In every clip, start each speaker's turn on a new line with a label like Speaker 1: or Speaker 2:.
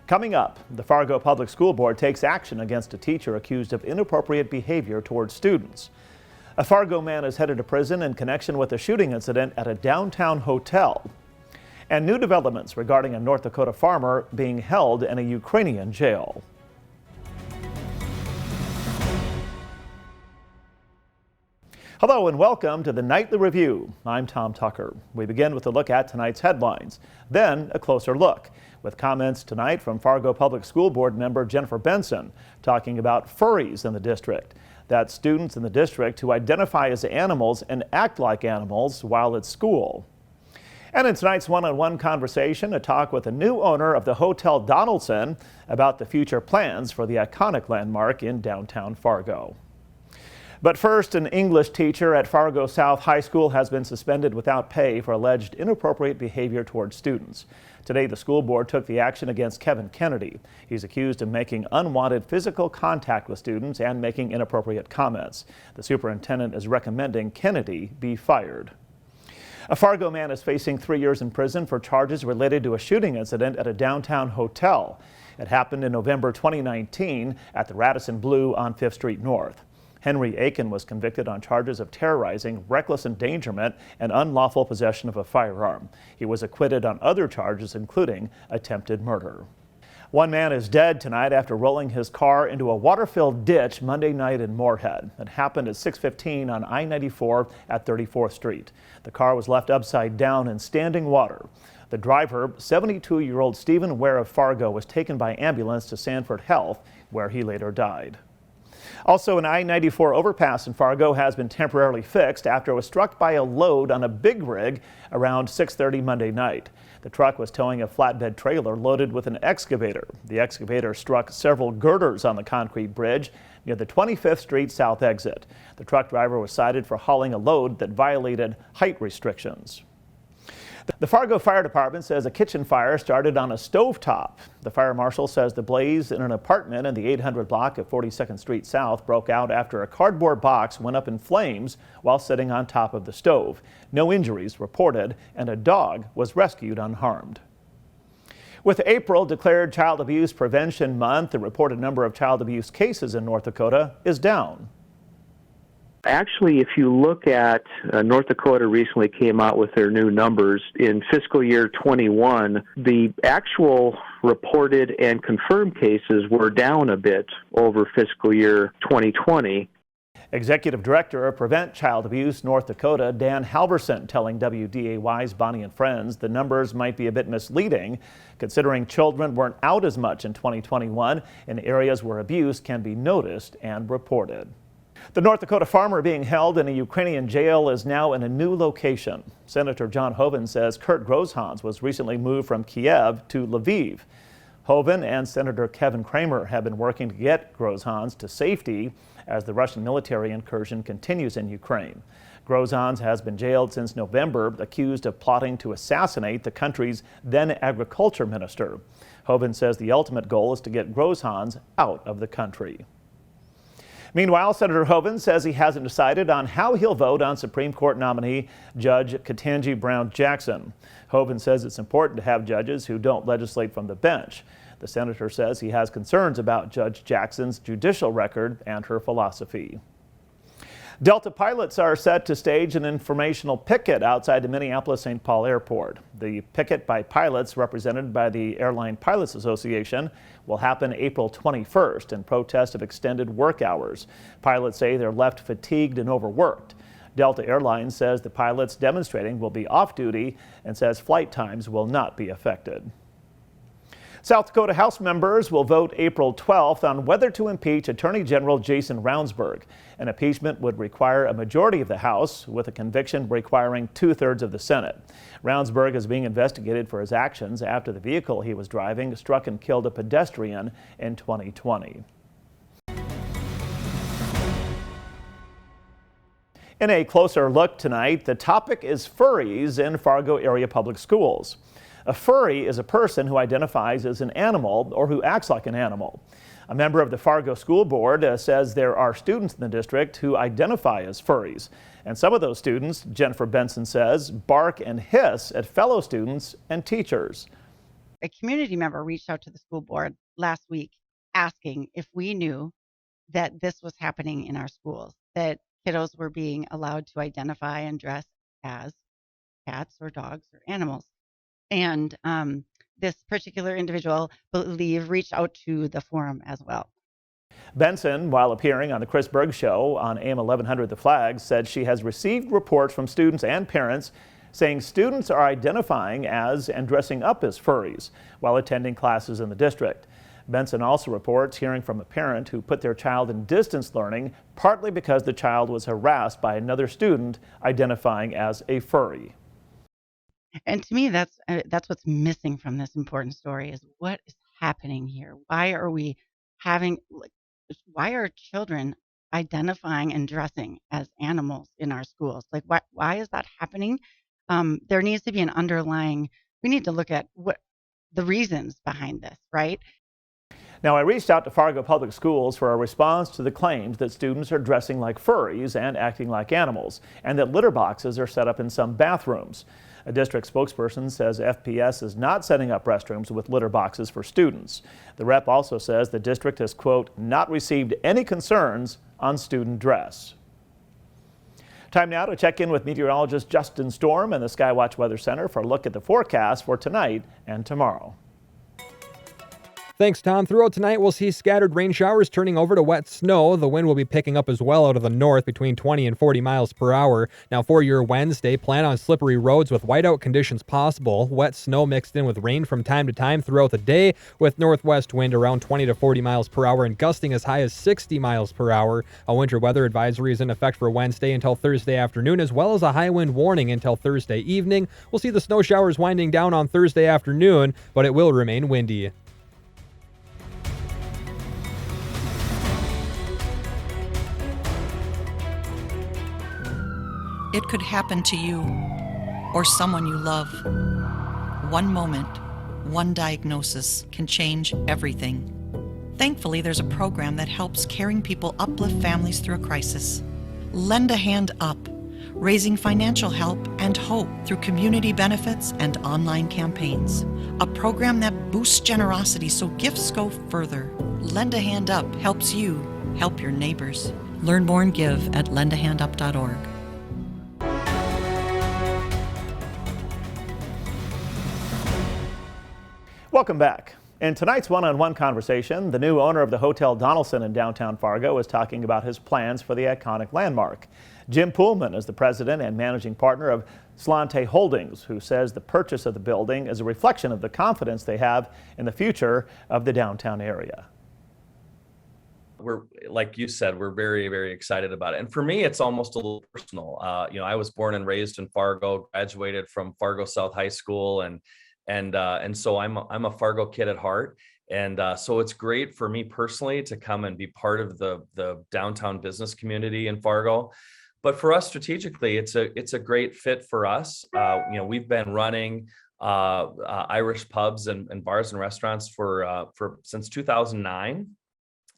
Speaker 1: Coming up, the Fargo Public School Board takes action against a teacher accused of inappropriate behavior towards students. A Fargo man is headed to prison in connection with a shooting incident at a downtown hotel. And new developments regarding a North Dakota farmer being held in a Ukrainian jail. Hello and welcome to the Nightly Review. I'm Tom Tucker. We begin with a look at tonight's headlines, then a closer look, with comments tonight from Fargo Public School Board member Jennifer Benson talking about furries in the district. That's students in the district who identify as animals and act like animals while at school. And in tonight's one-on-one conversation, a talk with a new owner of the Hotel Donaldson about the future plans for the iconic landmark in downtown Fargo. But first, an English teacher at Fargo South High School has been suspended without pay for alleged inappropriate behavior towards students. Today, the school board took the action against Kevin Kennedy. He's accused of making unwanted physical contact with students and making inappropriate comments. The superintendent is recommending Kennedy be fired. A Fargo man is facing 3 years in prison for charges related to a shooting incident at a downtown hotel. It happened in November 2019 at the Radisson Blu on 5th Street North. Henry Aiken was convicted on charges of terrorizing, reckless endangerment, and unlawful possession of a firearm. He was acquitted on other charges, including attempted murder. One man is dead tonight after rolling his car into a water-filled ditch Monday night in Moorhead. It happened at 6:15 on I-94 at 34th Street. The car was left upside down in standing water. The driver, 72-year-old Stephen Ware of Fargo, was taken by ambulance to Sanford Health, where he later died. Also, an I-94 overpass in Fargo has been temporarily fixed after it was struck by a load on a big rig around 6:30 Monday night. The truck was towing a flatbed trailer loaded with an excavator. The excavator struck several girders on the concrete bridge near the 25th Street South exit. The truck driver was cited for hauling a load that violated height restrictions. The Fargo Fire Department says a kitchen fire started on a stovetop. The fire marshal says the blaze in an apartment in the 800 block of 42nd Street South broke out after a cardboard box went up in flames while sitting on top of the stove. No injuries reported, and a dog was rescued unharmed. With April declared Child Abuse Prevention Month, the reported number of child abuse cases in North Dakota is down.
Speaker 2: Actually, if you look at North Dakota recently came out with their new numbers. In fiscal year 21, the actual reported and confirmed cases were down a bit over fiscal year 2020.
Speaker 1: Executive Director of Prevent Child Abuse North Dakota, Dan Halverson, telling WDAY's Bonnie and Friends the numbers might be a bit misleading, considering children weren't out as much in 2021 in areas where abuse can be noticed and reported. The North Dakota farmer being held in a Ukrainian jail is now in a new location. Senator John Hoeven says Kurt Grosshans was recently moved from Kiev to Lviv. Hoeven and Senator Kevin Kramer have been working to get Grosshans to safety as the Russian military incursion continues in Ukraine. Grosshans has been jailed since November, accused of plotting to assassinate the country's then agriculture minister. Hoeven says the ultimate goal is to get Grosshans out of the country. Meanwhile, Senator Hoeven says he hasn't decided on how he'll vote on Supreme Court nominee Judge Ketanji Brown Jackson. Hoeven says it's important to have judges who don't legislate from the bench. The senator says he has concerns about Judge Jackson's judicial record and her philosophy. Delta pilots are set to stage an informational picket outside the Minneapolis-St. Paul Airport. The picket by pilots, represented by the Airline Pilots Association, will happen April 21st in protest of extended work hours. Pilots say they're left fatigued and overworked. Delta Airlines says the pilots demonstrating will be off duty and says flight times will not be affected. South Dakota House members will vote April 12th on whether to impeach Attorney General Jason Ravnsborg. An impeachment would require a majority of the House, with a conviction requiring 2/3 of the Senate. Ravnsborg is being investigated for his actions after the vehicle he was driving struck and killed a pedestrian in 2020. In a closer look tonight, the topic is furries in Fargo area public schools. A furry is a person who identifies as an animal or who acts like an animal. A member of the Fargo School Board says there are students in the district who identify as furries. And some of those students, Jennifer Benson says, bark and hiss at fellow students and teachers.
Speaker 3: a community member reached out to the school board last week asking if we knew that this was happening in our schools, that kiddos were being allowed to identify and dress as cats or dogs or animals. And this particular individual, believe, reached out to the forum as well.
Speaker 1: Benson, while appearing on the Chris Berg Show on AM 1100 The Flag, said she has received reports from students and parents saying students are identifying as and dressing up as furries while attending classes in the district. Benson also reports hearing from a parent who put their child in distance learning partly because the child was harassed by another student identifying as a furry.
Speaker 3: And to me, that's what's missing from this important story is what is happening here. Why are we having, why are children identifying and dressing as animals in our schools? Like, why is that happening? There needs to be an underlying, we need to look at what the reasons behind this, right?
Speaker 1: Now, I reached out to Fargo Public Schools for a response to the claims that students are dressing like furries and acting like animals, and that litter boxes are set up in some bathrooms. A district spokesperson says FPS is not setting up restrooms with litter boxes for students. The rep also says the district has, quote, not received any concerns on student dress. Time now to check in with meteorologist Justin Storm and the Skywatch Weather Center for a look at the forecast for tonight and tomorrow.
Speaker 4: Thanks, Tom. Throughout tonight, we'll see scattered rain showers turning over to wet snow. The wind will be picking up as well out of the north between 20 and 40 miles per hour. Now, for your Wednesday, plan on slippery roads with whiteout conditions possible. Wet snow mixed in with rain from time to time throughout the day, with northwest wind around 20 to 40 miles per hour and gusting as high as 60 miles per hour. A winter weather advisory is in effect for Wednesday until Thursday afternoon, as well as a high wind warning until Thursday evening. We'll see the snow showers winding down on Thursday afternoon, but it will remain windy.
Speaker 5: It could happen to you or someone you love. One moment, one diagnosis can change everything. Thankfully, there's a program that helps caring people uplift families through a crisis. Lend a Hand Up, raising financial help and hope through community benefits and online campaigns. A program that boosts generosity so gifts go further. Lend a Hand Up helps you help your neighbors. Learn more and give at lendahandup.org.
Speaker 1: Welcome back. In tonight's one-on-one conversation, the new owner of the Hotel Donaldson in downtown Fargo is talking about his plans for the iconic landmark. Jim Poolman is the president and managing partner of Slante Holdings, who says the purchase of the building is a reflection of the confidence they have in the future of the downtown area.
Speaker 6: We're, like you said, we're very, very excited about it. And for me, it's almost a little personal. I was born and raised in Fargo, graduated from Fargo South High School, and so I'm a Fargo kid at heart. And so it's great for me personally to come and be part of the downtown business community in Fargo. But for us strategically, it's a great fit for us. We've been running Irish pubs and bars and restaurants for since 2009.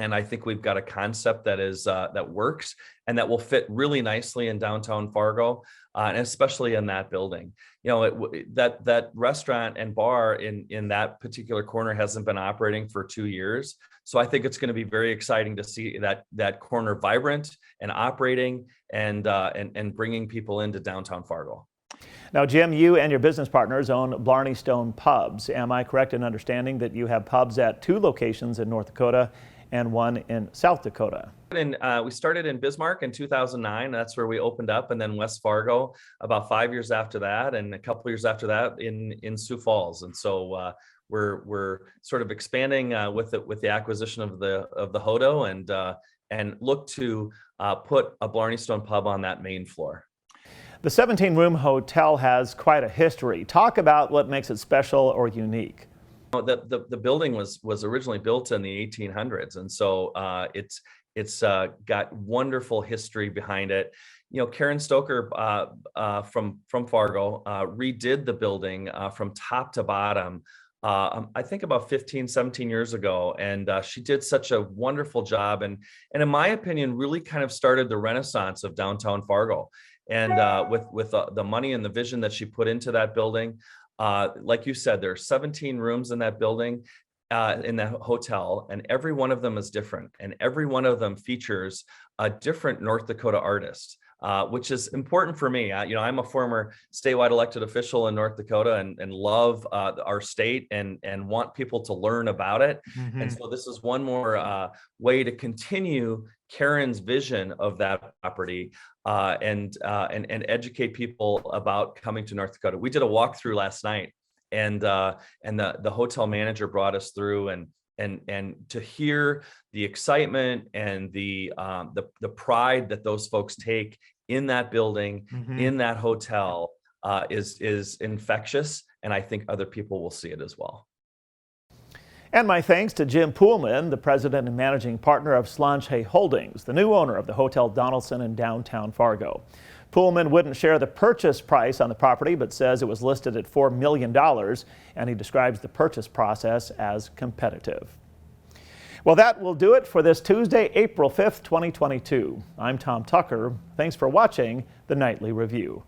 Speaker 6: And I think we've got a concept that works and that will fit really nicely in downtown Fargo, and especially in that building. That restaurant and bar in that particular corner hasn't been operating for 2 years. So I think it's going to be very exciting to see that corner vibrant and operating and bringing people into downtown Fargo.
Speaker 1: Now, Jim, you and your business partners own Blarney Stone Pubs. Am I correct in understanding that you have pubs at 2 locations in North Dakota and 1 in South Dakota?
Speaker 6: And we started in Bismarck in 2009. That's where we opened up, and then West Fargo about 5 years after that, and a couple years after that in Sioux Falls. And so we're sort of expanding with the acquisition of the Hodo, and look to put a Blarney Stone pub on that main floor.
Speaker 1: The 17-room hotel has quite a history. Talk about what makes it special or unique.
Speaker 6: The building was originally built in the 1800s, and so it's got wonderful history behind it. Karen Stoker from Fargo redid the building from top to bottom. I think about 15, 17 years ago, and she did such a wonderful job, and in my opinion, really kind of started the renaissance of downtown Fargo. And with the money and the vision that she put into that building, Like you said, there are 17 rooms in that building, in that hotel, and every one of them is different, and every one of them features a different North Dakota artist. Which is important for me. I'm a former statewide elected official in North Dakota and love our state and want people to learn about it.
Speaker 1: Mm-hmm.
Speaker 6: And so this is one more way to continue Karen's vision of that property and educate people about coming to North Dakota. We did a walkthrough last night, and the hotel manager brought us through and to hear the excitement and the pride that those folks take in that building,
Speaker 1: Mm-hmm.
Speaker 6: in that hotel, is infectious, and I think other people will see it as well.
Speaker 1: And my thanks to Jim Poolman, the president and managing partner of Slanche Holdings, the new owner of the Hotel Donaldson in downtown Fargo. Poolman wouldn't share the purchase price on the property, but says it was listed at $4 million, and he describes the purchase process as competitive. Well, that will do it for this Tuesday, April 5th, 2022. I'm Tom Tucker. Thanks for watching the Nightly Review.